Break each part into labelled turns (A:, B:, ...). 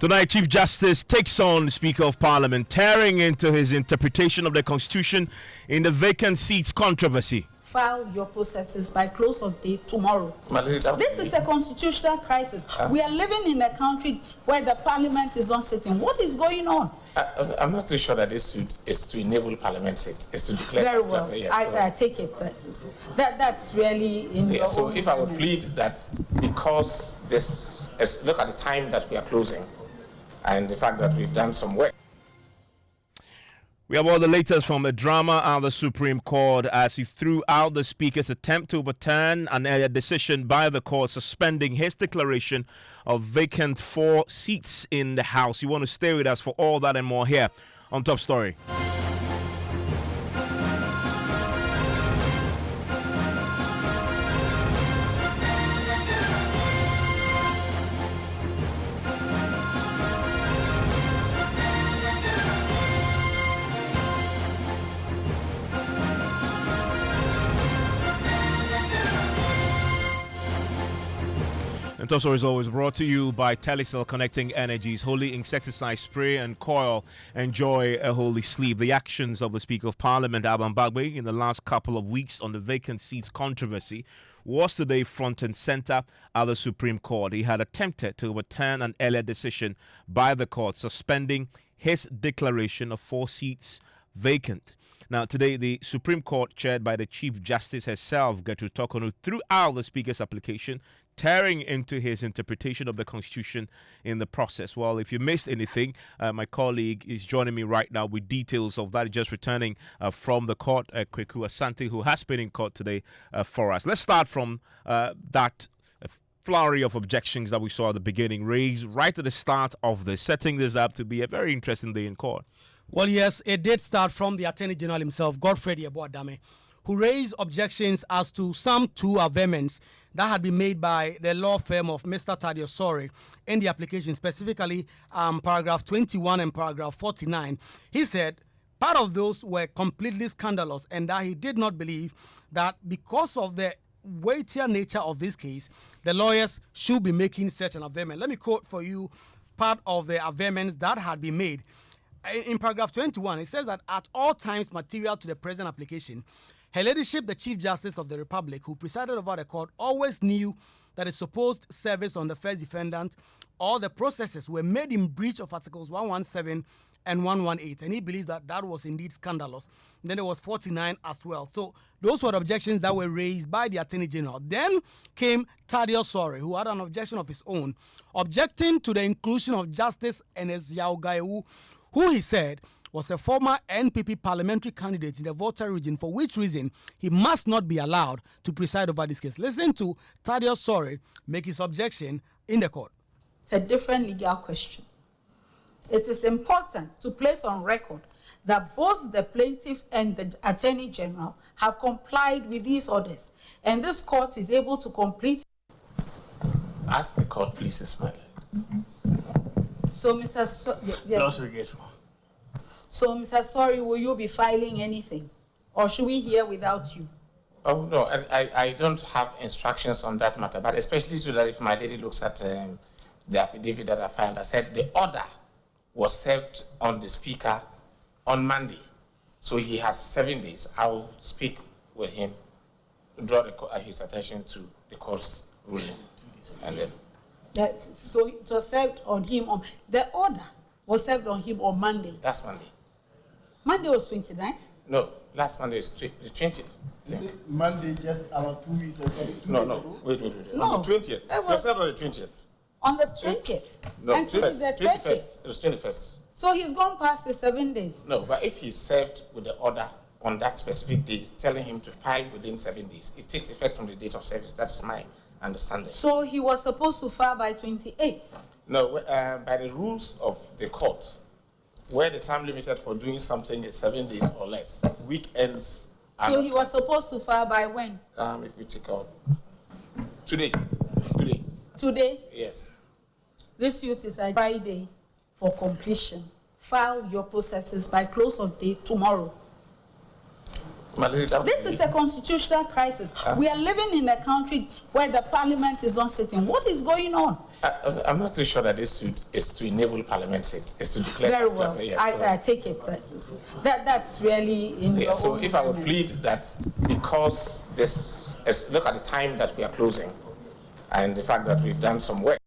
A: Tonight, Chief Justice takes on Speaker of Parliament, tearing into his interpretation of the Constitution in the vacant seats controversy.
B: File your processes by close of day tomorrow. This is a constitutional crisis. We are living in a country where the parliament is not sitting. What is going on?
C: I'm not too sure that this is to enable parliament sit. It's to declare.
B: Very well.
C: Yes,
B: I take it that's really in your
C: so
B: own
C: if I would
B: government.
C: plead that because this, look at the time that we are closing and the fact that we've done some work.
A: We have all the latest from the drama at the Supreme Court as he threw out the Speaker's attempt to overturn an earlier decision by the court suspending his declaration of vacant 4 seats in the House. You want to stay with us for all that and more here on Top Story. And Top Story is always brought to you by Telecel Connecting Energies, holy insecticide spray and coil. Enjoy a holy sleep. The actions of the Speaker of Parliament, Alban Bagbe, in the last couple of weeks on the vacant seats controversy was today front and center at the Supreme Court. He had attempted to overturn an earlier decision by the court suspending his declaration of 4 seats vacant. Now, today, the Supreme Court, chaired by the Chief Justice herself, Gertrude Torkornoo, threw out the Speaker's application, tearing into his interpretation of the Constitution in the process. Well, if you missed anything, my colleague is joining me right now with details of that, just returning from the court, Kweku Asante, who has been in court today for us. Let's start from that flurry of objections that we saw at the beginning, raised right at the start of this, setting this up to be a very interesting day in court.
D: Well, yes, it did start from the Attorney General himself, Godfrey Yeboah-Dame, who raised objections as to some 2 amendments that had been made by the law firm of Mr. Thaddeus Sorry in the application, specifically paragraph 21 and paragraph 49. He said part of those were completely scandalous and that he did not believe that because of the weightier nature of this case, the lawyers should be making such an amendment. Let me quote for you part of the amendments that had been made. In paragraph 21, it says that at all times material to the present application, Her Ladyship, the Chief Justice of the Republic, who presided over the court, always knew that a supposed service on the first defendant or the processes were made in breach of Articles 117 and 118, and he believed that that was indeed scandalous. Then there was 49 as well. So those were the objections that were raised by the Attorney General. Then came Thaddeus Sorry, who had an objection of his own, objecting to the inclusion of Justice Enes Yaugaiwu, who he said was a former NPP parliamentary candidate in the Volta region, for which reason he must not be allowed to preside over this case. Listen to Thaddeus Sorry make his objection in the court.
B: It's a different legal question. It is important to place on record that both the plaintiff and the Attorney General have complied with these orders, and this court is able to complete.
C: Ask the court, please, Ismail.
B: So, Mr. Mr. Sorry, will you be filing anything, or should we hear without you?
C: Oh no, I don't have instructions on that matter, but especially so that if my lady looks at the affidavit that I filed, I said the order was served on the Speaker on Monday, so he has 7 days. I will speak with him, draw his attention to the court's ruling, and then.
B: So it was served on him on the order was served on him on Monday.
C: That's Monday.
B: Monday was 29th?
C: No, last Monday is the 20th.
E: Monday, just about 2 weeks ago.
C: No, wait.
B: No,
C: on the 20th. It was served on the 20th.
B: On the 20th?
C: No,
B: and
C: 21st. It was 21st.
B: So he's gone past the 7 days?
C: No, but if he's served with the order on that specific day, telling him to file within 7 days, it takes effect from the date of service. That's my understanding.
B: So he was supposed to file by 28th?
C: No, by the rules of the court, where the time limited for doing something is 7 days or less, weekends.
B: So he was supposed to file by when?
C: If we take out today.
B: Today?
C: Yes.
B: This suit is a Friday for completion. File your processes by close of day tomorrow. This is a constitutional crisis. We are living in a country where the parliament is not sitting. What is going on?
C: I'm not too sure that this is to enable parliament sit. It's to declare.
B: Very well.
C: Yes,
B: I take it. That's really in your
C: so
B: own
C: if I would
B: agreement.
C: plead that because this, look at the time that we are closing and the fact that we've done some work.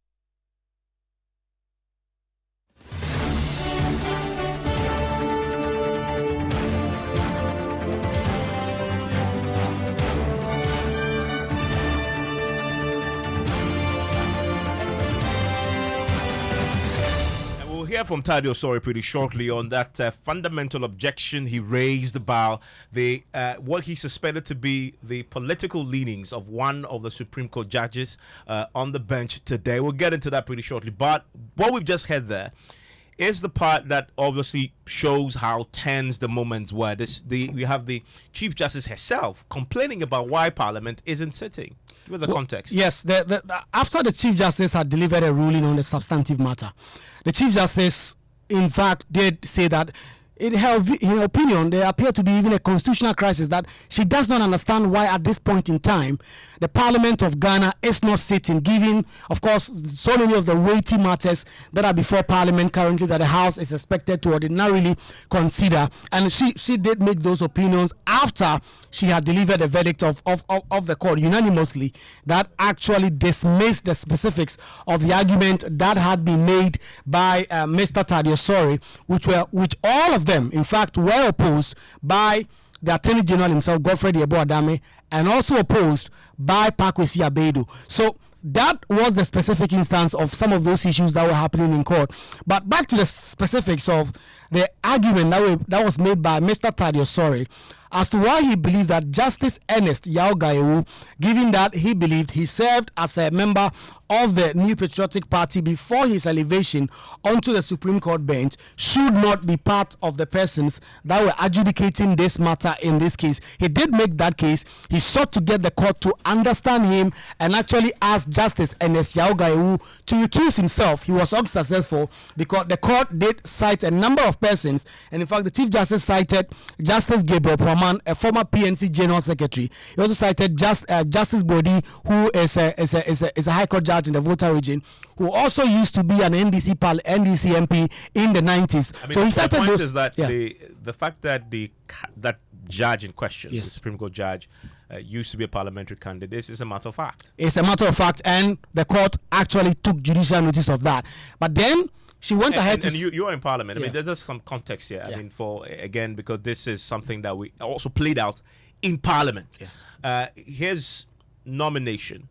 A: Hear from Tadio Sorry pretty shortly on that fundamental objection he raised about the what he suspected to be the political leanings of one of the Supreme Court judges on the bench today. We'll get into that pretty shortly. But what we've just heard there is the part that obviously shows how tense the moments were. We have the Chief Justice herself complaining about why Parliament isn't sitting. Give us the context.
D: Yes, after the Chief Justice had delivered a ruling on the substantive matter, the Chief Justice, in fact, did say that in her opinion, there appeared to be even a constitutional crisis, that she does not understand why at this point in time the Parliament of Ghana is not sitting, given, of course, so many of the weighty matters that are before Parliament currently that the House is expected to ordinarily consider. And she did make those opinions after she had delivered a verdict of the court unanimously that actually dismissed the specifics of the argument that had been made by Mr. Tadio Sorry, which all of them, in fact, were opposed by the Attorney General himself, Godfrey Adame, and also opposed by Pakwesi Abedu. So that was the specific instance of some of those issues that were happening in court. But back to the specifics of the argument that was made by Mr. Tadio Sorry as to why he believed that Justice Ernest Yao Gayewu, given that he believed he served as a member of the New Patriotic Party before his elevation onto the Supreme Court bench, should not be part of the persons that were adjudicating this matter in this case. He did make that case. He sought to get the court to understand him and actually ask Justice Ernest Yao Gayewu to recuse himself. He was unsuccessful because the court did cite a number of persons, and in fact the Chief Justice cited Justice Gabriel Praman, a former PNC General Secretary. He also cited Justice Bodi, who is a High Court judge in the Volta region, who also used to be an NDC MP in the 90s.
A: I mean,
D: so he cited
A: the point
D: those,
A: is that the fact that that judge in question,
D: yes,
A: the Supreme Court judge, used to be a parliamentary candidate. This is a matter of fact.
D: It's a matter of fact, and the court actually took judicial notice of that. But then she went ahead
A: and you are in Parliament.
D: Yeah.
A: I mean, there's just some context here.
D: Yeah.
A: I mean, because this is something that we also played out in Parliament.
D: Yes.
A: His nomination,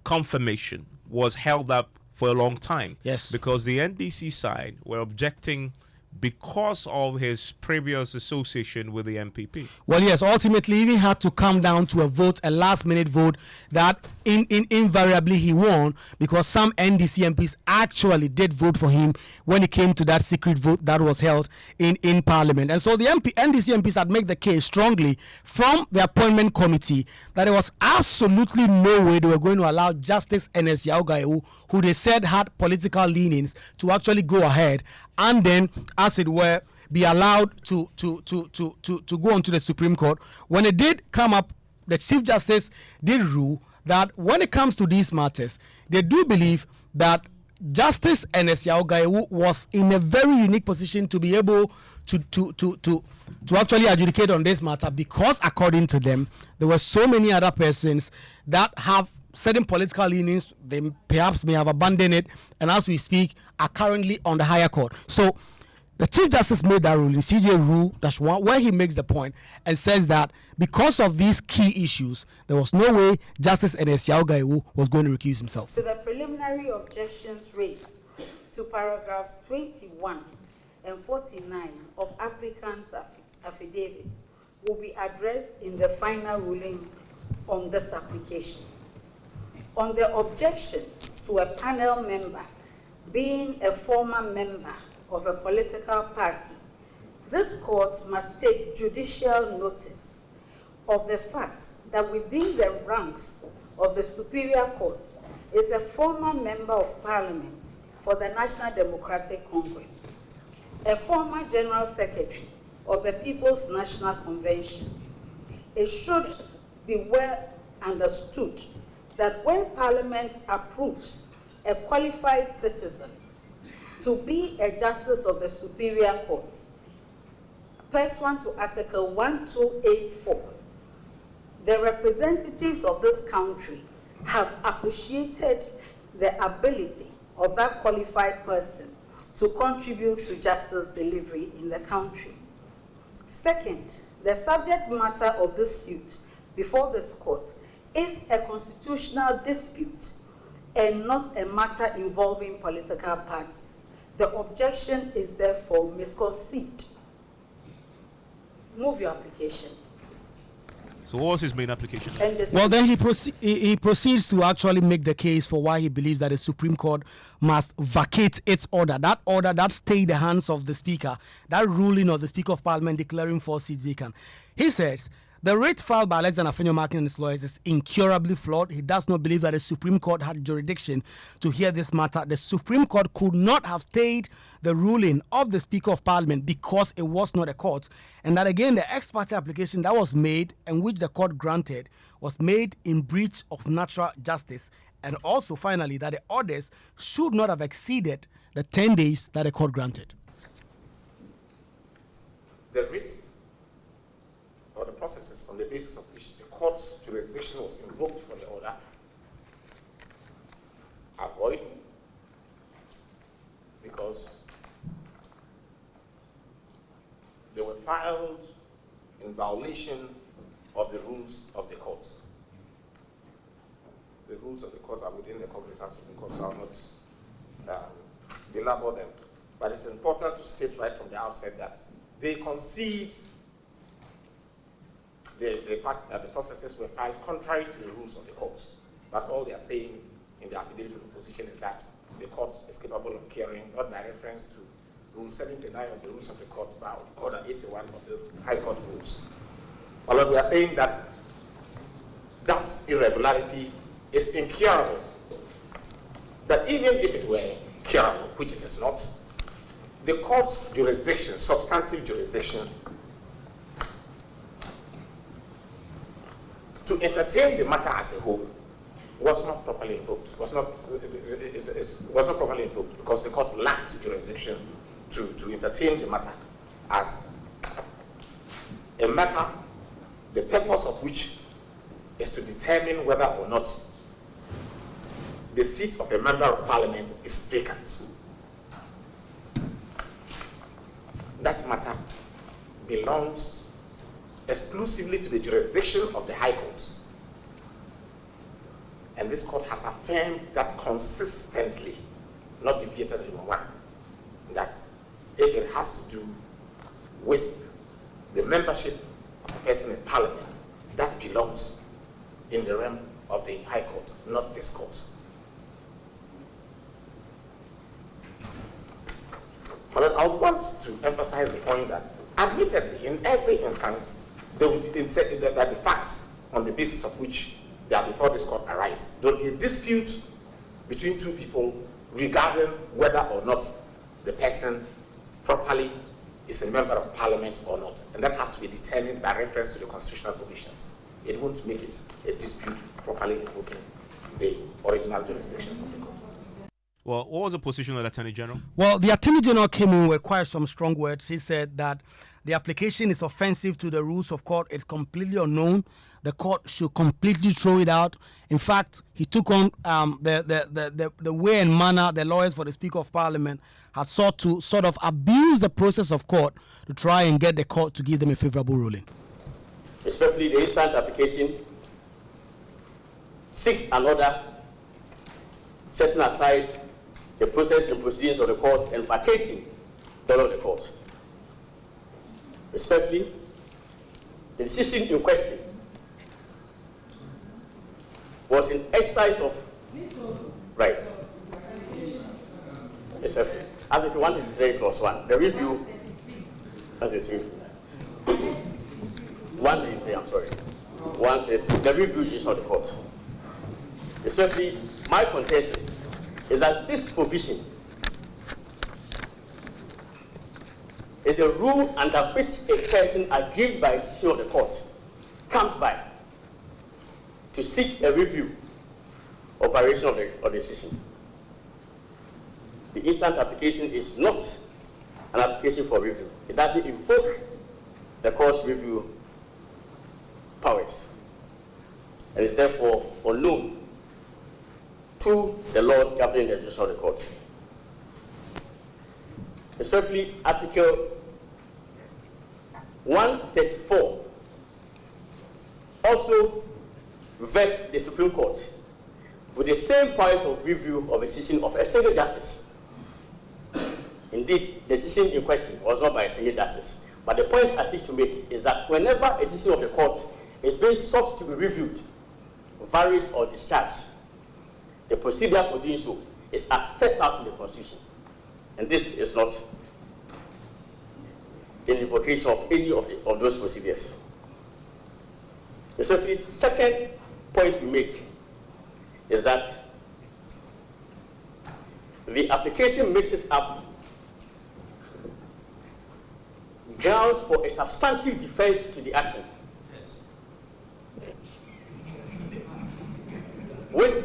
A: confirmation, was held up for a long time.
D: Yes.
A: Because the NDC side were objecting because of his previous association with the MPP.
D: Well, yes, ultimately even had to come down to a last-minute vote that invariably he won, because some NDC MPs actually did vote for him when it came to that secret vote that was held in Parliament. And so the NDC MPs had made the case strongly from the appointment committee that there was absolutely no way they were going to allow Justice Ernest Yao Gayewu, who they said had political leanings, to actually go ahead and then, as it were, be allowed to go onto the Supreme Court. When it did come up, the Chief Justice did rule that when it comes to these matters, they do believe that Justice Ernest Yao Gayewu was in a very unique position to be able to actually adjudicate on this matter, because according to them, there were so many other persons that have certain political leanings. They perhaps may have abandoned it, and as we speak are currently on the higher court. So the Chief Justice made that ruling, CJ rule, that's one where he makes the point and says that because of these key issues, there was no way Justice Ernest Yao Gayewu was going to recuse himself.
B: To the preliminary objections raised to paragraphs 21 and 49 of applicant's affidavit will be addressed in the final ruling on this application. On the objection to a panel member being a former member of a political party, this court must take judicial notice of the fact that within the ranks of the Superior Courts is a former member of Parliament for the National Democratic Congress, a former General Secretary of the People's National Convention, it should be well understood that when Parliament approves a qualified citizen to be a justice of the superior courts, pursuant to Article 1284, the representatives of this country have appreciated the ability of that qualified person to contribute to justice delivery in the country. Second, the subject matter of this suit before this court is a constitutional dispute and not a matter involving political parties. The objection is therefore misconceived. Move your application.
A: So what was his main application?
D: Well, then he proceeds to actually make the case for why he believes that the Supreme Court must vacate its order. That order that stayed the hands of the Speaker, that ruling of the Speaker of Parliament declaring 4 seats vacant. He says the writ filed by Alexander Afenyo-Markin and his lawyers is incurably flawed. He does not believe that the Supreme Court had jurisdiction to hear this matter. The Supreme Court could not have stayed the ruling of the Speaker of Parliament because it was not a court. And that again, the ex parte application that was made and which the court granted was made in breach of natural justice. And also, finally, that the orders should not have exceeded the 10 days that the court granted.
C: The writ or the processes on the basis of which the court's jurisdiction was invoked for the order are void because they were filed in violation of the rules of the courts. The rules of the court are within the cognizance of the court, so I will not belabor them. But it's important to state right from the outset that they concede the fact that the processes were filed contrary to the rules of the courts. But all they are saying in the affidavit of opposition is that the court is capable of carrying, not by reference to Rule 79 of the rules of the court, but Order 81 of the High Court rules. But we are saying that that irregularity is incurable. That even if it were curable, which it is not, the court's jurisdiction, substantive jurisdiction, to entertain the matter as a whole was not properly invoked. Was not properly invoked because the court lacked jurisdiction to entertain the matter as a matter, the purpose of which is to determine whether or not the seat of a member of parliament is vacant. That matter belongs exclusively to the jurisdiction of the High Court. And this court has affirmed that consistently, not deviated in one, that if it has to do with the membership of a person in parliament, that belongs in the realm of the High Court, not this court. But I want to emphasize the point that, admittedly, in every instance, they would say that the facts on the basis of which they are before this court arise. There will be a dispute between two people regarding whether or not the person properly is a member of parliament or not. And that has to be determined by reference to the constitutional provisions. It won't make it a dispute properly invoking the original jurisdiction of the court.
A: Well, what was the position of the Attorney General?
D: Well, the Attorney General came in with quite some strong words. He said that the application is offensive to the rules of court. It's completely unknown. The court should completely throw it out. In fact, he took on the way and manner the lawyers for the Speaker of Parliament had sought to sort of abuse the process of court to try and get the court to give them a favorable ruling.
F: Respectfully, the instant application seeks an order setting aside the process and proceedings of the court and vacating the order of the court. Respectfully, the decision in question was in exercise of right. Respectfully, Article 133 clause 1, the review. 133, I'm sorry. 133, the review is of the court. Respectfully, my contention is that this provision is a rule under which a person aggrieved by a decision of the court comes by to seek a review operation of the decision, the instant application is not an application for review. It doesn't invoke the court's review powers, and is therefore unknown to the laws governing the decision of the court. Especially Article 134 also vests the Supreme Court with the same powers of review of a decision of a single justice. Indeed, the decision in question was not by a single justice. But the point I seek to make is that whenever a decision of the court is being sought to be reviewed, varied, or discharged, the procedure for doing so is as set out in the Constitution. And this is not an invocation of any of those procedures. The second point we make is that the application mixes up grounds for a substantive defense to the action with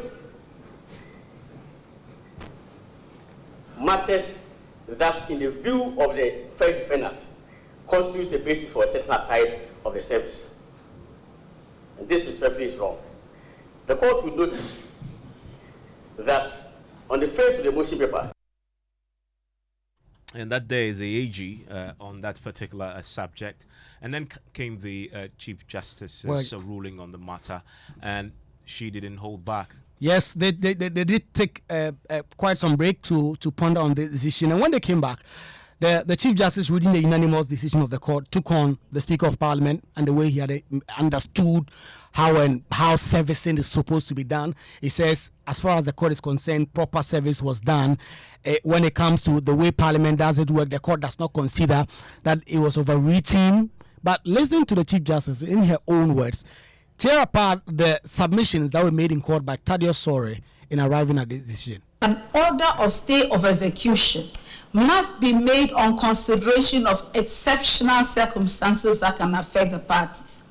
F: matters that, in the view of the first defendant, constitutes a basis for a setting aside of the service. And this respectfully is wrong. The court would notice that on the face of the motion paper,
A: and that day is the AG on that particular subject, and then came the Chief Justice's ruling on the matter, and she didn't hold back.
D: Yes, they did take quite some break to ponder on the decision, and when they came back, the Chief Justice, reading the unanimous decision of the court, took on the Speaker of Parliament and the way he had understood how servicing is supposed to be done. He says, as far as the court is concerned, proper service was done. When it comes to the way Parliament does its work, the court does not consider that it was overreaching. But listen to the Chief Justice in her own words. Tear apart the submissions that were made in court by Thaddeus Sori in arriving at this decision.
B: An order of stay of execution must be made on consideration of exceptional circumstances that can affect the parties,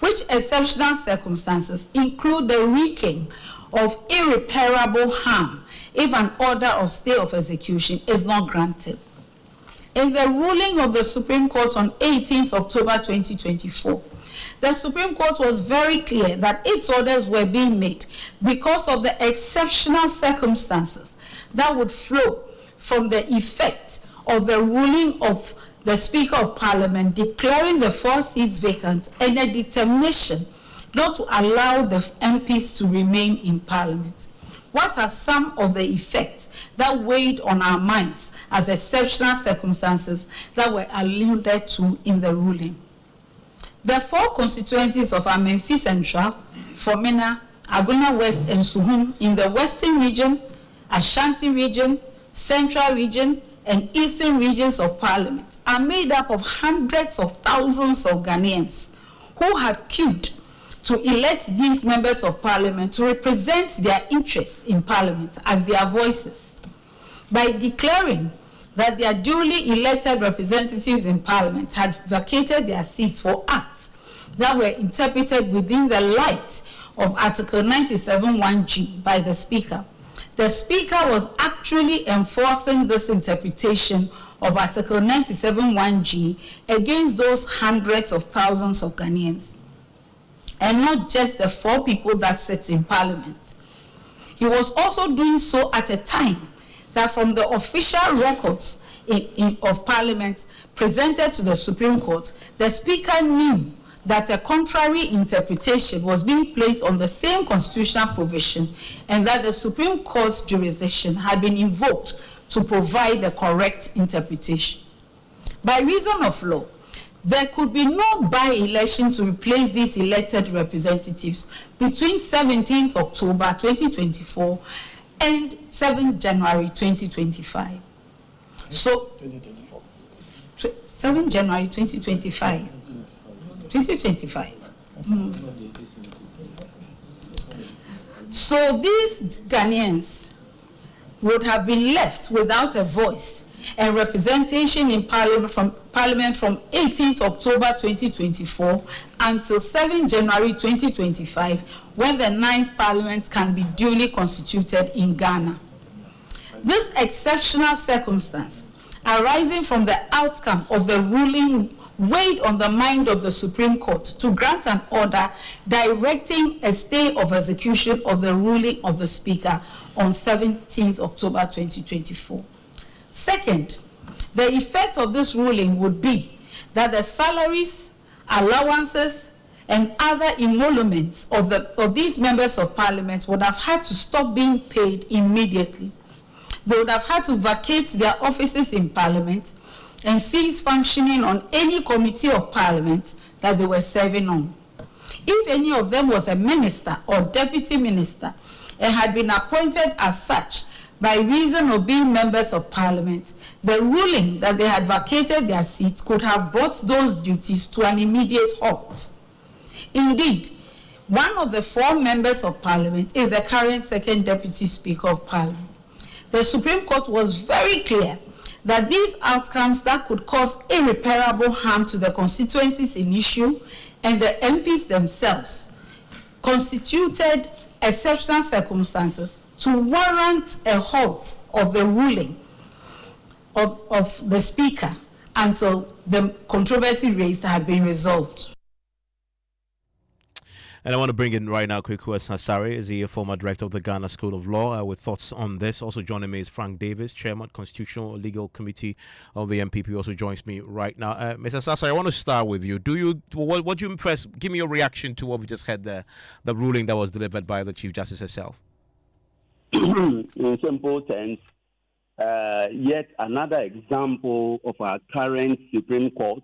B: which exceptional circumstances include the wreaking of irreparable harm if an order of stay of execution is not granted. In the ruling of the Supreme Court on 18th October 2024, the Supreme Court was very clear that its orders were being made because of the exceptional circumstances that would flow from the effect of the ruling of the Speaker of Parliament declaring the 4 seats vacant and a determination not to allow the MPs to remain in Parliament. What are some of the effects that weighed on our minds as exceptional circumstances that were alluded to in the ruling? The 4 constituencies of Amenfi Central, Fomena, Aguna West, and Suhum in the Western region, Ashanti region, Central region, and Eastern regions of Parliament are made up of hundreds of thousands of Ghanaians who had queued to elect these members of Parliament to represent their interests in Parliament as their voices. By declaring that their duly elected representatives in Parliament had vacated their seats for acts that were interpreted within the light of Article 97(1)(g) by the Speaker. The Speaker was actually enforcing this interpretation of Article 97(1)(g) against those hundreds of thousands of Ghanaians, and not just the 4 people that sit in Parliament. He was also doing so at a time that from the official records of Parliament presented to the Supreme Court, the Speaker knew that a contrary interpretation was being placed on the same constitutional provision and that the Supreme Court's jurisdiction had been invoked to provide the correct interpretation. By reason of law, there could be no by-election to replace these elected representatives between 17th October 2024 and 7th January 2025. So, 7th January 2025. 2025. So these Ghanaians would have been left without a voice and representation in Parliament from 18th October 2024 until 7 January 2025, when the 9th Parliament can be duly constituted in Ghana. This exceptional circumstance, arising from the outcome of the ruling, weighed on the mind of the Supreme Court to grant an order directing a stay of execution of the ruling of the Speaker on 17th October 2024. Second, the effect of this ruling would be that the salaries, allowances, and other emoluments of these members of Parliament would have had to stop being paid immediately. They would have had to vacate their offices in Parliament and cease functioning on any committee of Parliament that they were serving on. If any of them was a minister or deputy minister and had been appointed as such by reason of being members of Parliament, the ruling that they had vacated their seats could have brought those duties to an immediate halt. Indeed, one of the 4 members of Parliament is the current second Deputy Speaker of Parliament. The Supreme Court was very clear that these outcomes that could cause irreparable harm to the constituencies in issue and the MPs themselves constituted exceptional circumstances to warrant a halt of the ruling of the Speaker until the controversy raised had been resolved.
A: And I want to bring in right now Kweku Asare, is he a former director of the Ghana School of Law, with thoughts on this. Also joining me is Frank Davis, Chairman, Constitutional Legal Committee of the MPP, also joins me right now. Mr. Asare, I want to start with you. What do you first give me your reaction to what we just had there, the ruling that was delivered by the Chief Justice herself?
G: In simple terms, yet another example of our current Supreme Court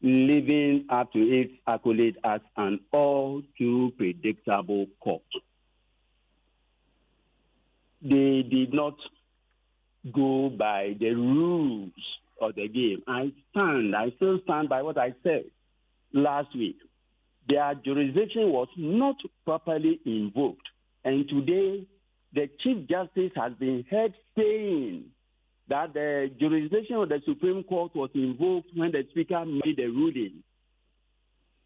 G: living up to its accolade as an all too predictable court. They did not go by the rules of the game. I still stand by what I said last week. Their jurisdiction was not properly invoked. And today, the Chief Justice has been heard saying that the jurisdiction of the Supreme Court was invoked when the Speaker made a ruling.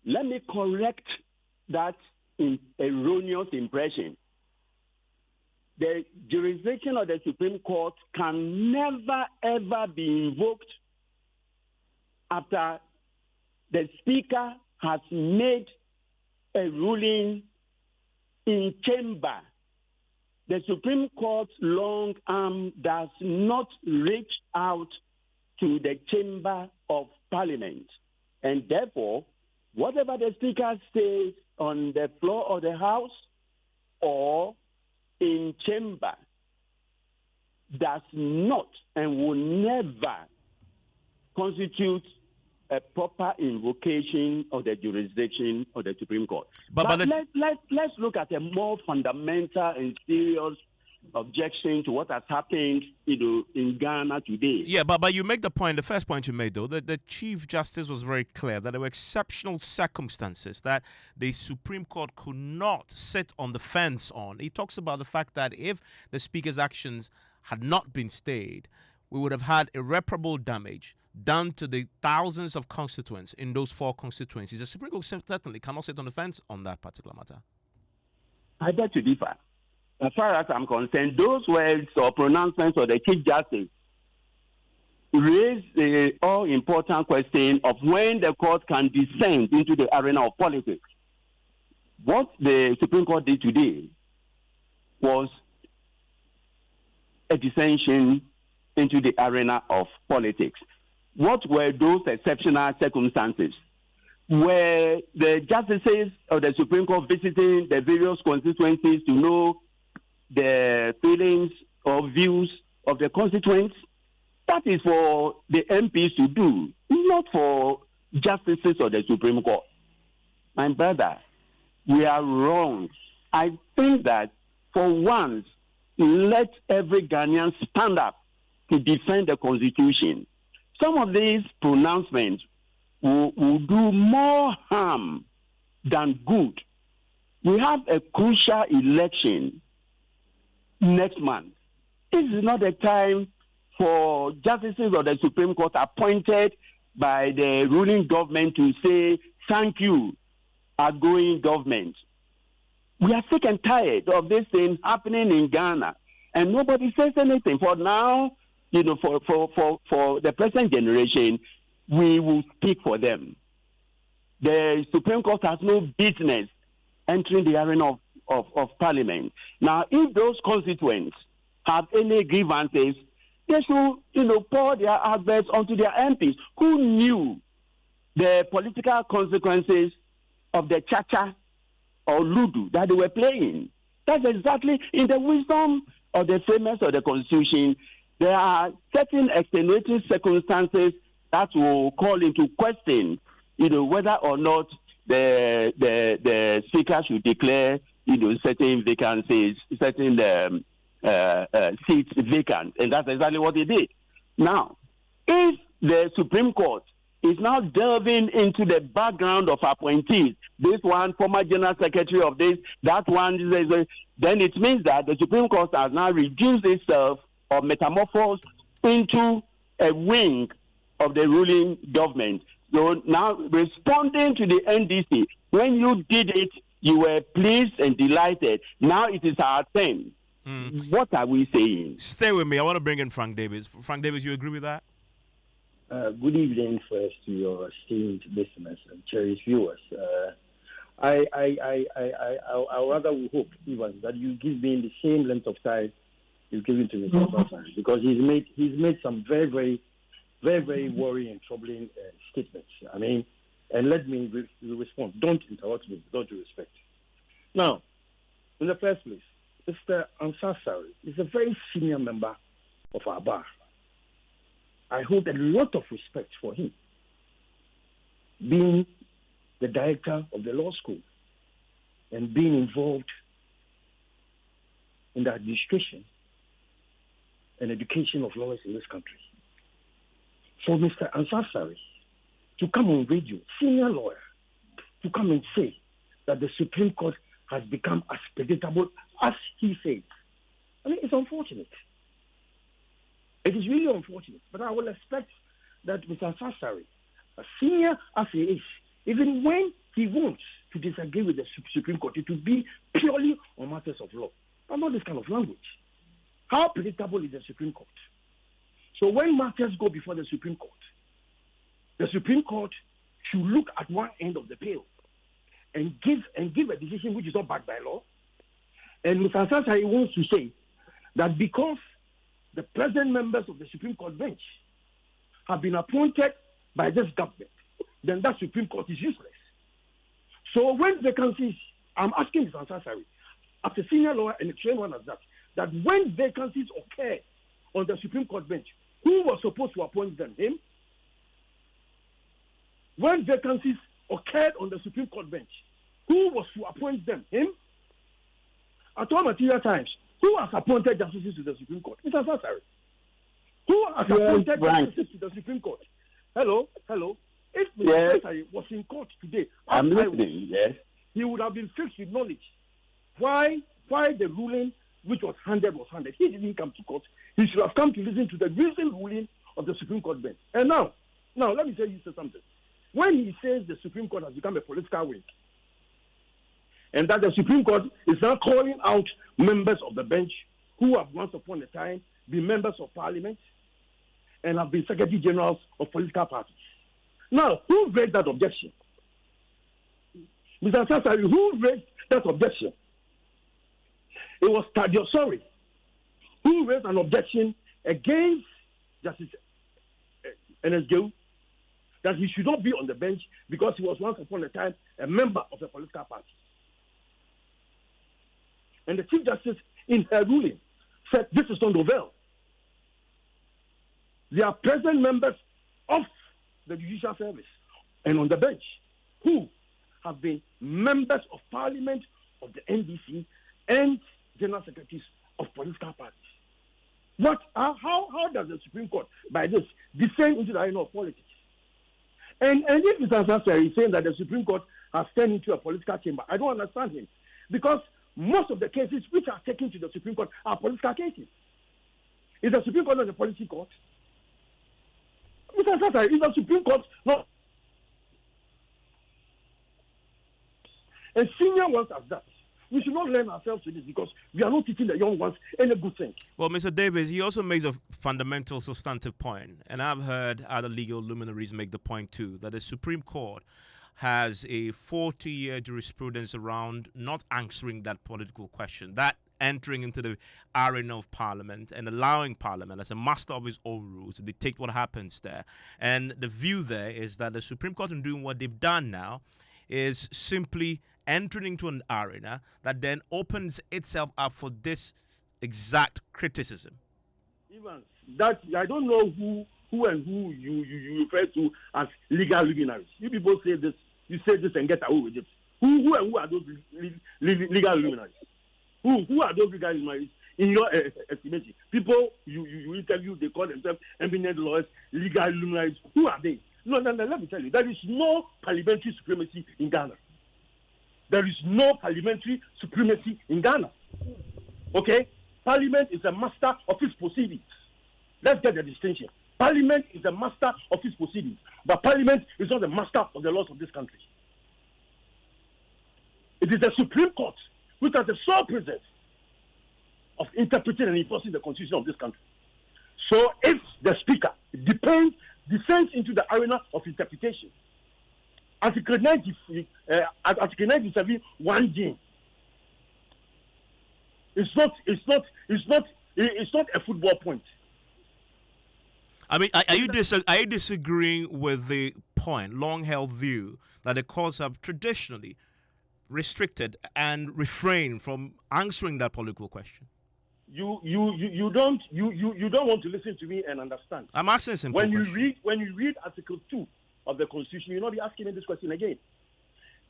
G: Let me correct that erroneous impression. The jurisdiction of the Supreme Court can never, ever be invoked after the Speaker has made a ruling in chamber. The Supreme Court's long arm does not reach out to the chamber of Parliament. And therefore, whatever the Speaker says on the floor of the House or in chamber does not and will never constitute a proper invocation of the jurisdiction of the Supreme Court. But let's look at a more fundamental and serious objection to what has happened, in Ghana today.
A: Yeah, but you make the point, the first point you made, though, that the Chief Justice was very clear that there were exceptional circumstances that the Supreme Court could not sit on the fence on. He talks about the fact that if the Speaker's actions had not been stayed, we would have had irreparable damage done to the thousands of constituents in those 4 constituencies. The Supreme Court certainly cannot sit on the fence on that particular matter.
G: I beg to differ. As far as I'm concerned, those words or pronouncements of the Chief Justice raise the all-important question of when the court can descend into the arena of politics. What the Supreme Court did today was a descension into the arena of politics. What were those exceptional circumstances? Were the justices of the Supreme Court visiting the various constituencies to know the feelings or views of the constituents? That is for the MPs to do, not for justices of the Supreme Court. My brother, we are wrong. I think that for once, let every Ghanaian stand up to defend the Constitution. Some of these pronouncements will do more harm than good. We have a crucial election next month. This is not the time for justices of the Supreme Court appointed by the ruling government to say thank you outgoing government. We are sick and tired of this thing happening in Ghana, and nobody says anything. For now, for the present generation, we will speak for them. The Supreme Court has no business entering the arena of Parliament. Now, if those constituents have any grievances, they should, pour their adverts onto their MPs who knew the political consequences of the cha-cha or ludo that they were playing. That's exactly in the wisdom of the framers of the Constitution. There are certain extenuating circumstances that will call into question, whether or not the Speaker should declare, certain vacancies, certain seats vacant, and that's exactly what he did. Now, if the Supreme Court is now delving into the background of appointees, this one former General Secretary of this, that one, then it means that the Supreme Court has now reduced itself or metamorphosed into a wing of the ruling government. So now, responding to the NDC, when you did it, you were pleased and delighted. Now it is our turn. What are we saying?
A: Stay with me. I want to bring in Frank Davis. Frank Davis, you agree with that?
E: Good evening first to your esteemed listeners and cherished viewers. I rather would hope, even, that you give me the same length of time you've given to Mr. Sassan, because he's made some very, very, very, very worrying and troubling statements. I mean, and let me respond. Don't interrupt me, with all due respect. Now, in the first place, Mr. Ansasari is a very senior member of our bar. I hold a lot of respect for him, being the director of the law school and being involved in the administration and education of lawyers in this country. For Mr. Ansasari to come on radio, senior lawyer, to come and say that the Supreme Court has become as predictable as he said, I mean, it's unfortunate. It is really unfortunate, but I will expect that Mr. Ansasari, as senior as he is, even when he wants to disagree with the Supreme Court, it will be purely on matters of law, and not this kind of language. How predictable is the Supreme Court? So when matters go before the Supreme Court should look at one end of the pale and give a decision which is not backed by law. And Mr. Ansasari wants to say that because the present members of the Supreme Court bench have been appointed by this government, then that Supreme Court is useless. So when vacancies, I'm asking Mr. Ansasari, as a senior lawyer and a trained one as that when vacancies occur on the Supreme Court bench, who was supposed to appoint them? Him? When vacancies occurred on the Supreme Court bench, who was to appoint them? Him? At all material times, who has appointed justices to the Supreme Court? Mr. Ansasari. Who has appointed justices to the Supreme Court? Hello? If Mr. Ansasari was in court today,
G: I'm listening, yes.
E: He would have been fixed with knowledge. Why the ruling which was handed. He didn't come to court. He should have come to listen to the recent ruling of the Supreme Court bench. And now, let me tell you something. When he says the Supreme Court has become a political wing, and that the Supreme Court is now calling out members of the bench who have once upon a time been members of parliament and have been secretary generals of political parties. Now, who raised that objection? Mr. Ansasari, who raised that objection? It was Thaddeus Sorry who raised an objection against Justice NSJ that he should not be on the bench because he was once upon a time a member of a political party. And the Chief Justice, in her ruling, said this is not novel. They are present members of the judicial service and on the bench who have been members of parliament, of the NDC, and general secretaries of political parties. How does the Supreme Court, by this, descend into the arena of politics? And if Mr. Ansasari is saying that the Supreme Court has turned into a political chamber, I don't understand him. Because most of the cases which are taken to the Supreme Court are political cases. Is the Supreme Court not a policy court? Mr. Ansasari, is the Supreme Court not? And senior ones as that. We should not learn ourselves to this because we are not teaching the young ones any good thing.
A: Well, Mr. Davis, he also makes a fundamental substantive point, and I've heard other legal luminaries make the point too, that the Supreme Court has a 40-year jurisprudence around not answering that political question, that entering into the arena of Parliament and allowing Parliament as a master of its own rules to dictate what happens there. And the view there is that the Supreme Court, in doing what they've done now, is simply entering into an arena that then opens itself up for this exact criticism.
E: Even that, I don't know who you refer to as legal luminaries. You people say this, you say this and get away with it. Who are those legal luminaries? Who are those legal luminaries in your estimation? People you interview, they call themselves eminent lawyers, legal luminaries. Who are they? No, let me tell you, there is no parliamentary supremacy in Ghana. There is no parliamentary supremacy in Ghana. Okay? Parliament is a master of its proceedings. Let's get the distinction. Parliament is a master of its proceedings, but Parliament is not the master of the laws of this country. It is the Supreme Court which has the sole privilege of interpreting and enforcing the Constitution of this country. So if the Speaker descends into the arena of interpretation, Article 97, 1G, it's not a football point.
A: I mean, are you disagreeing with the point, long-held view, that the courts have traditionally restricted and refrained from answering that political question?
E: You don't want to listen to me and understand.
A: I'm asking a simple question.
E: When you read Article 2 of the Constitution, you'll not be asking me this question again.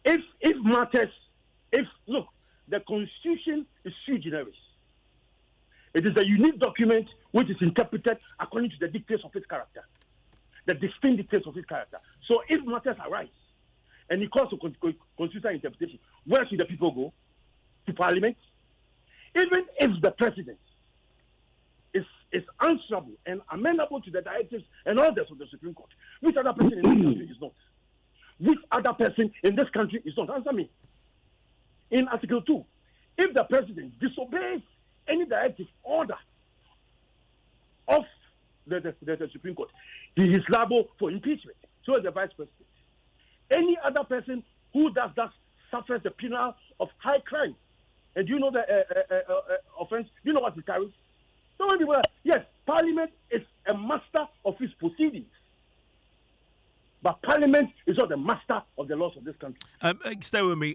E: If look, the Constitution is sui generis. It is a unique document which is interpreted according to the dictates of its character, the distinct dictates of its character. So if matters arise and it calls for constitutional interpretation, where should the people go? To Parliament? Even if the President is answerable and amenable to the directives and orders of the Supreme Court, which other person in this country is not? Which other person in this country is not? Answer me. In Article 2, if the President disobeys any directive order of the Supreme Court, he is liable for impeachment. So is the Vice President. Any other person who does that suffers the penalty of high crime. And do you know the offense? Do you know what it carries? So many people, yes, Parliament is a master of its proceedings. But Parliament is not the master of the laws of this country.
A: Stay with me.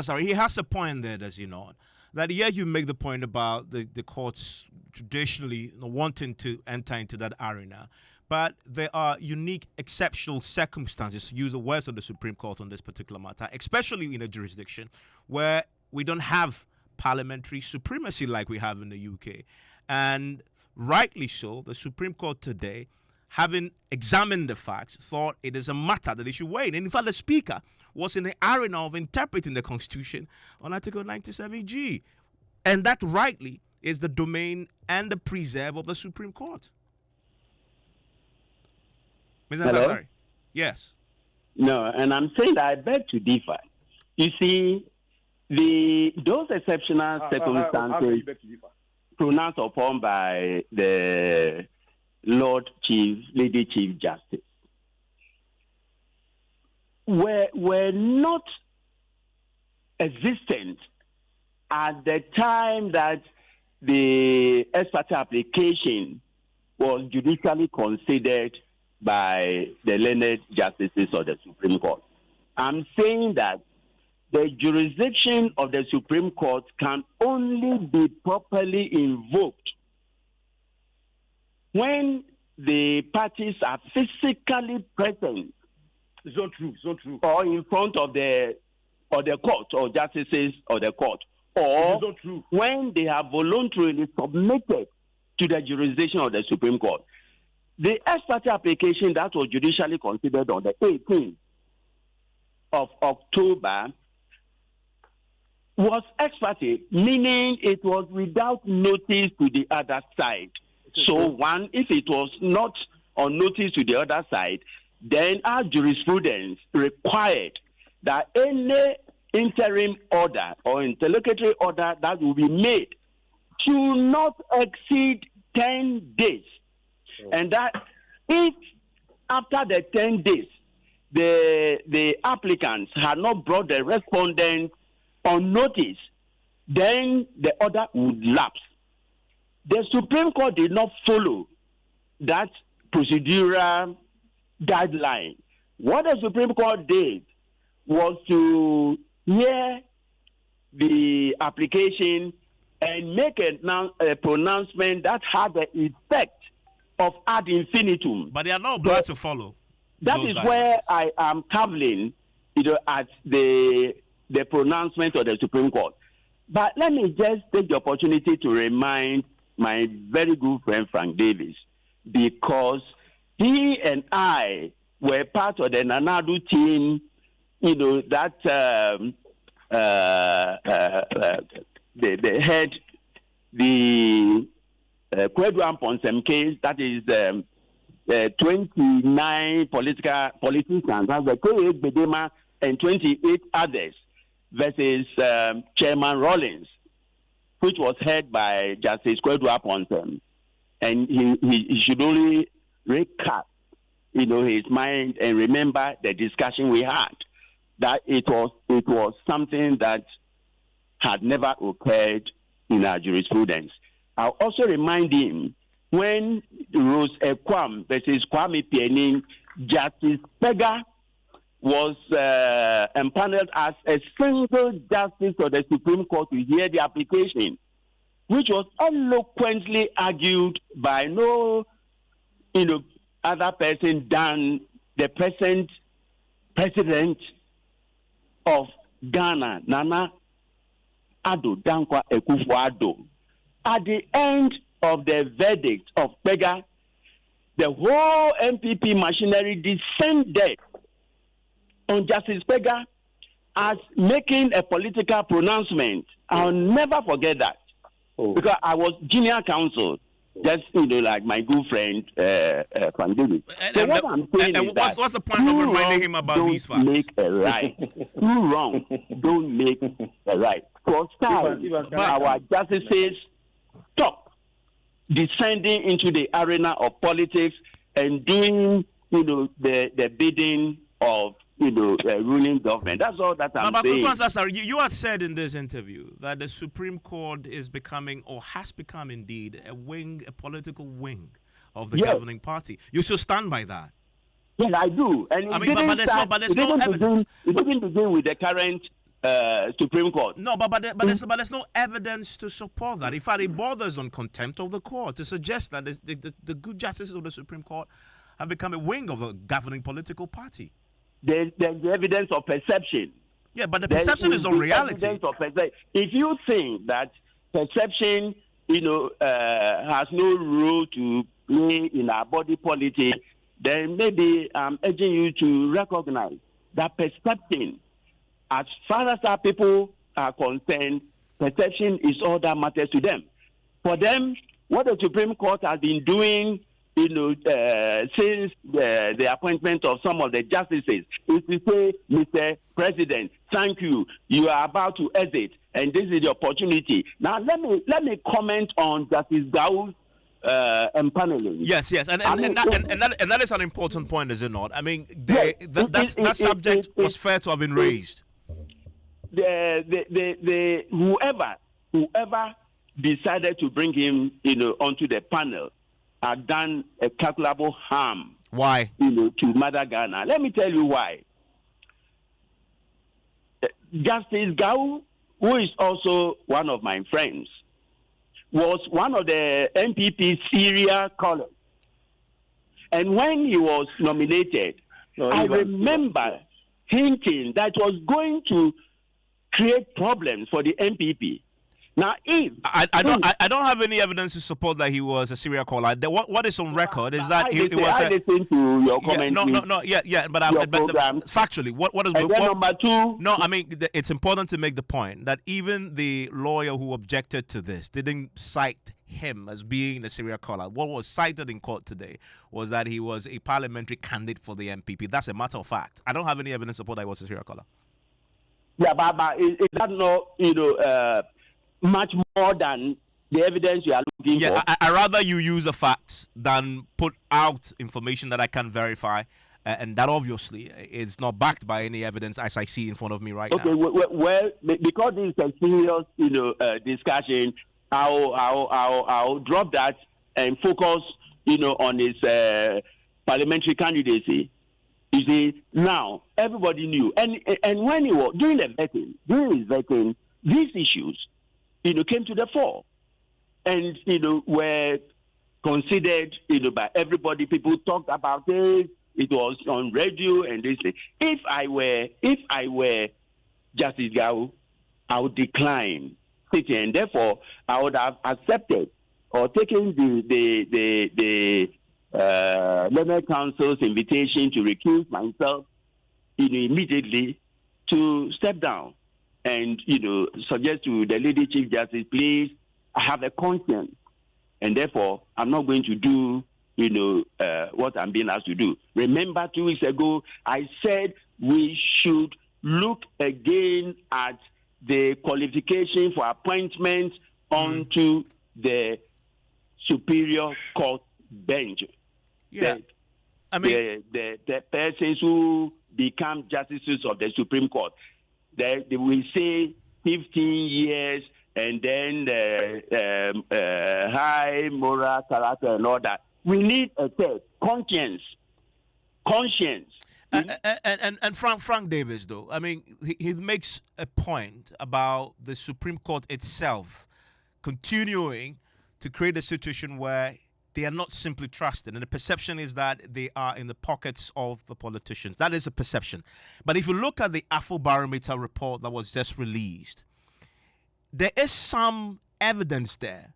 A: Sorry, he has a point there, does he not? That you make the point about the courts traditionally wanting to enter into that arena. But there are unique, exceptional circumstances, to use the words of the Supreme Court on this particular matter, especially in a jurisdiction where we don't have parliamentary supremacy like we have in the UK. And rightly so, the Supreme Court today, having examined the facts, thought it is a matter that they should weigh in. And in fact, the Speaker was in the arena of interpreting the Constitution on Article 97G. And that rightly is the domain and the preserve of the Supreme Court. Mr.
G: Hello?
A: Lazari? Yes.
G: No, and I'm saying that I beg to differ. You see, those exceptional circumstances pronounced upon by the Lady Chief Justice were not existent at the time that the ex parte application was judicially considered by the learned justices of the Supreme Court. I'm saying that the jurisdiction of the Supreme Court can only be properly invoked when the parties are physically present.
E: It's not true.
G: Or in front of the court or justices of the court. Or when they have voluntarily submitted to the jurisdiction of the Supreme Court. The ex parte application that was judicially considered on the 18th of October was ex parte, meaning it was without notice to the other side. So if it was not on notice to the other side, then our jurisprudence required that any interim order or interlocutory order that will be made should not exceed 10 days. And that if after the 10 days, the applicants had not brought the respondents on notice, then the order would lapse. The Supreme Court did not follow that procedural guideline. What the Supreme Court did was to hear the application and make a pronouncement that had the effect of ad infinitum.
A: But they are not obliged to follow.
G: That is where I am caviling, at the pronouncement of the Supreme Court. But let me just take the opportunity to remind my very good friend Frank Davis, because he and I were part of the Nanadu team, that they had the Kwedu Ponsem case, that is 29 politicians, that's the Koye Bedema and 28 others, versus Chairman Rawlings, which was heard by Justice Kwedu Ponsem. And he should only recap, his mind and remember the discussion we had, that it was something that had never occurred in our jurisprudence. I'll also remind him when Rose Ekwam versus Kwame Pianin, Justice Pega was empaneled as a single justice of the Supreme Court to hear the application, which was eloquently argued by no other person than the present president of Ghana, Nana Addo Dankwa Akufo-Addo. At the end of the verdict of Pega, the whole MPP machinery descended on Justice Pega as making a political pronouncement. I'll never forget that. Because I was junior counsel, just like my good friend Frank Davis. So what I'm saying is that
A: what's the point of reminding him about these facts?
G: Don't make a right. Too wrong. Don't make a right. For time, our justices stop descending into the arena of politics and doing, the bidding of ruling government. That's all that I'm saying.
A: You had said in this interview that the Supreme Court is becoming, or has become indeed, a political wing of the governing party. You should stand by that.
G: Yes, I do. And
A: there's no evidence.
G: It didn't begin with the current Supreme Court.
A: No, but there's no evidence to support that. In fact, it borders on contempt of the court to suggest that the good justices of the Supreme Court have become a wing of the governing political party.
G: There's the evidence of perception.
A: Yeah, but the perception is on reality.
G: If you think that perception, has no role to play in our body politic, then maybe I'm urging you to recognize that perception, as far as our people are concerned, perception is all that matters to them. For them, what the Supreme Court has been doing since the appointment of some of the justices is to say, Mr. President, thank you. You are about to exit, and this is the opportunity. Now, let me comment on Justice Gau's empaneling.
A: Yes, and that is an important point, is it not? I mean, that subject was fair to have been raised.
G: Whoever decided to bring him, onto the panel, had done a calculable harm.
A: Why?
G: To Mother Ghana. Let me tell you why. Justice Gau, who is also one of my friends, was one of the MPP serial callers. And when he was nominated, I remember hinting that was going to create problems for the MPP. Now, if
A: I don't have any evidence to support that he was a serial caller. What is on record is that he was.
G: I listened to your comment.
A: But factually, what is?
G: And then number two.
A: No, I mean it's important to make the point that even the lawyer who objected to this didn't cite him as being a serial caller. What was cited in court today was that he was a parliamentary candidate for the MPP. That's a matter of fact. I don't have any evidence to support that he was a serial caller.
G: Yeah, but is that not, much more than the evidence you are looking for?
A: I rather you use the facts than put out information that I can verify, and that obviously is not backed by any evidence as I see in front of me right now.
G: Okay, well, because this is a serious, discussion, I'll drop that and focus, on his parliamentary candidacy. You see, now everybody knew, and when he was during his vetting, these issues, came to the fore, and were considered, by everybody. People talked about it. It was on radio and this thing. If I were Justice Gao, I would decline sitting, and therefore I would have accepted or taken the Learned Council's invitation to recuse myself, immediately to step down and suggest to the Lady Chief Justice, please, I have a conscience, and therefore I'm not going to do what I'm being asked to do. Remember, 2 weeks ago I said we should look again at the qualification for appointment onto the Superior Court bench.
A: Yeah,
G: The persons who become justices of the Supreme Court, they will say 15 years and then high moral character and all that. We need a test, conscience.
A: And Frank Davis, though, I mean, he makes a point about the Supreme Court itself continuing to create a situation where they are not simply trusted, and the perception is that they are in the pockets of the politicians. That is a perception. But if you look at the Afrobarometer report that was just released, there is some evidence there,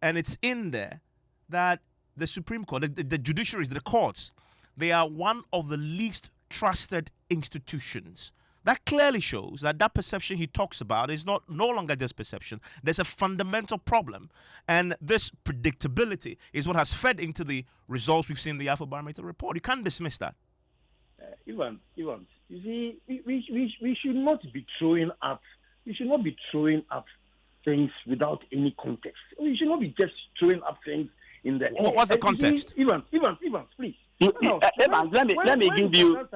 A: and it's in there, that the Supreme Court, the judiciaries, the courts, they are one of the least trusted institutions. That clearly shows that perception he talks about is no longer just perception. There's a fundamental problem. And this predictability is what has fed into the results we've seen in the Afrobarometer report. You can't dismiss that.
E: Ivan, you see, we should not be throwing up. We should not be throwing up things without any context. We should not be just throwing up things in the air.
A: What's the context?
E: Ivan, please.
G: Let me give you.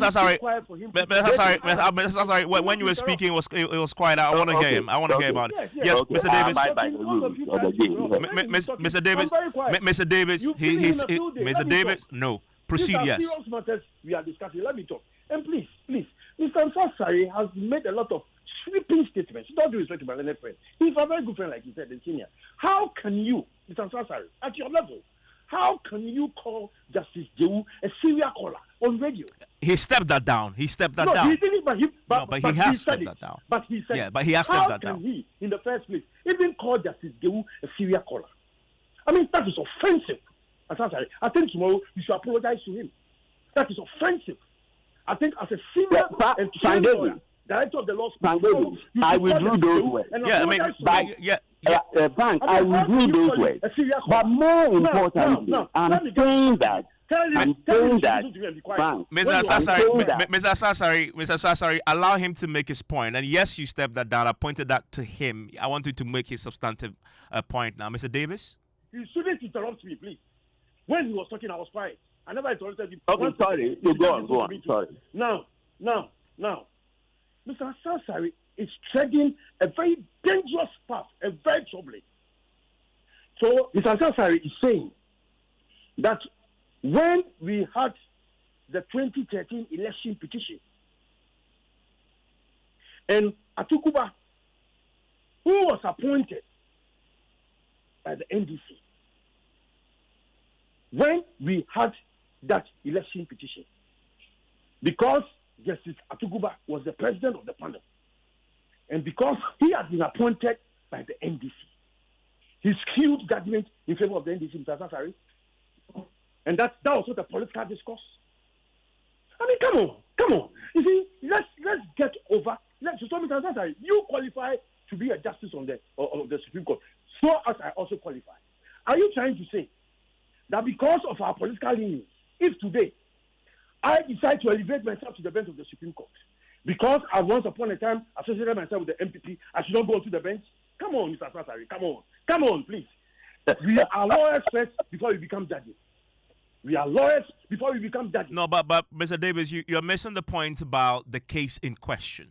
A: Sorry. When you were speaking, it was quiet. I want to hear him. I want to hear about it. Yes, Mr. Davis. Mr. Davis. Mr. Davis. No. Proceed. Yes.
E: Serious matters we are discussing. Let me talk. And please, Mr. Ansari has made a lot of sweeping statements. Don't do respect to my learned friend. He's a very good friend, like you said, the senior. How can you, Mr. Ansari, at your level, how can you call Justice Jehu a serial caller on radio?
A: He stepped that down. He stepped that down.
E: He didn't, but
A: he has stepped that down.
E: But he said,
A: but he has stepped that down.
E: How can he, in the first place, even call Justice Jehu a serial caller? I mean, that is offensive. I think tomorrow you should apologize to him. That is offensive. I think as a senior and trained lawyer, director of the law school,
G: I will do those words. Frank, I will do those words. But more importantly, I'm saying that. Frank,
A: Mr. Asasari, allow him to make his point. And yes, you stepped that down. I pointed that to him. I want you to make his substantive point now. Mr. Davis?
E: You shouldn't interrupt me, please. When he was talking, I was quiet. I never interrupted him.
G: Okay, sorry. You go on. Sorry.
E: Now, Mr. Asasari is treading a very dangerous path, a very troubling. So, Mr. Asasari is saying that when we had the 2013 election petition, and Atukuba, who was appointed by the NDC, when we had that election petition, because Justice Atukuba was the president of the panel, and because he had been appointed by the NDC, he skewed judgment in favor of the NDC, Mr. Asasari. And that was not a political discourse. I mean, come on. You see, let's get over. So, Mr. Asasari, you qualify to be a justice on the Supreme Court, so as I also qualify. Are you trying to say that because of our political leanings, if today I decide to elevate myself to the bench of the Supreme Court, Because I once upon a time associated myself with the MPP, I should not go to the bench. Come on, Mr. Sasari, come on, please. We are lawyers first before we become judges. We are lawyers before we become judges.
A: No, but Mr. Davis, you're missing the point about the case in question.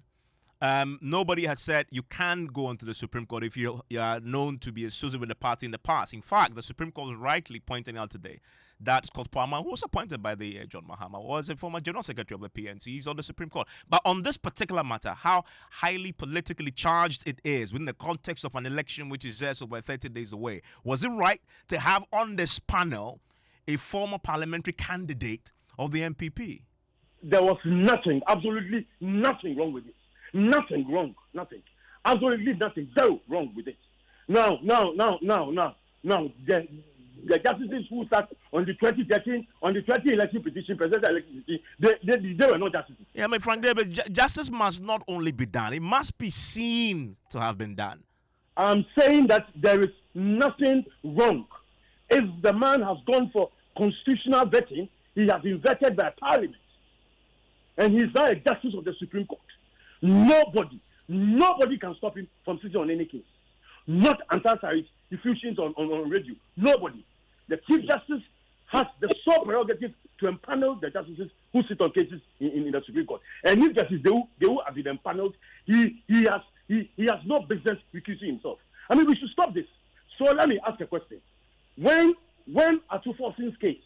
A: Nobody has said you can go onto the Supreme Court if you are known to be associated with the party in the past. In fact, the Supreme Court was rightly pointing out today that Scott Palmer, who was appointed by the John Mahama, was a former General Secretary of the PNC. He's on the Supreme Court. But on this particular matter, how highly politically charged it is within the context of an election which is just over 30 days away, was it right to have on this panel a former parliamentary candidate of the MPP?
E: There was nothing, absolutely nothing wrong with it. Nothing wrong, nothing. Absolutely nothing, zero wrong with it. Now, the justices who sat on the 2013, on the 20 election petition, presidential election petition, they were not justices.
A: Yeah, I mean, Frank David, justice must not only be done, it must be seen to have been done.
E: I'm saying that there is nothing wrong. If the man has gone for constitutional vetting, he has been vetted by Parliament. And he's now a justice of the Supreme Court. Nobody can stop him from sitting on any case. Not anti-Sarich diffusions on radio. Nobody. The Chief Justice has the sole prerogative to empanel the justices who sit on cases in the Supreme Court. And if Justice Dewu have been empaneled, he has no business recusing himself. I mean, we should stop this. So let me ask a question. When Atuforsin's case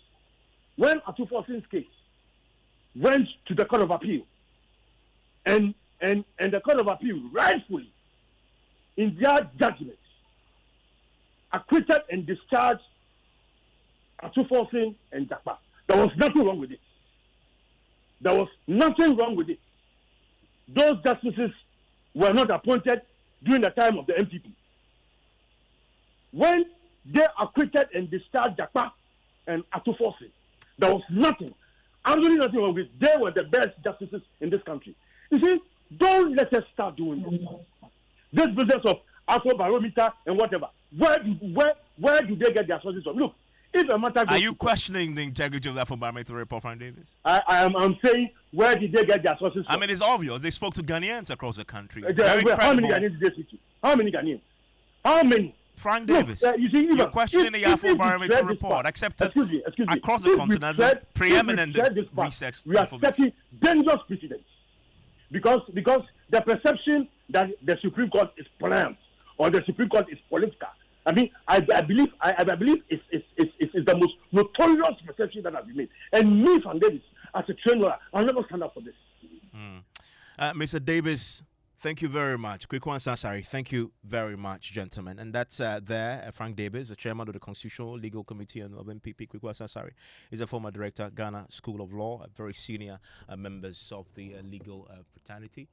E: went to the Court of Appeal, and the Court of Appeal rightfully, in their judgment, acquitted and discharged Atuforsin and Dakpa. There was nothing wrong with it. There was nothing wrong with it. Those justices were not appointed during the time of the MPP. When they acquitted and discharged Dakpa and Atuforsin, there was nothing, absolutely nothing wrong with it. They were the best justices in this country. You see, don't let us start doing this business of Afrobarometer and whatever. Where do they get their sources from? Look, if a matter
A: are you questioning the integrity of that Afrobarometer report, Frank Davis?
E: I'm saying, where did they get their sources from?
A: I mean, it's obvious. They spoke to Ghanaians across the country.
E: How many Ghanaians did they speak to? How many Ghanaians? How many?
A: Frank Davis,
E: you see,
A: you're questioning the Afrobarometer report accepted across the continent as preeminent research.
E: We are setting dangerous precedents. Because the perception that the Supreme Court is planned or the Supreme Court is political, I mean, I believe it's the most notorious perception that has been made. And me, Frank Davis, as a trained lawyer, I'll never stand up for this.
A: Mr. Davis, thank you very much. Quick one, sorry. Thank you very much, gentlemen. And that's Frank Davis, the chairman of the Constitutional Legal Committee of MPP. Quick one, sorry. He's a former director, Ghana School of Law, very senior members of the legal fraternity.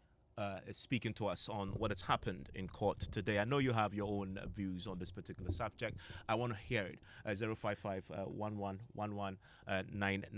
A: Is speaking to us on what has happened in court today. I know you have your own views on this particular subject. I want to hear it. 055 1111 996.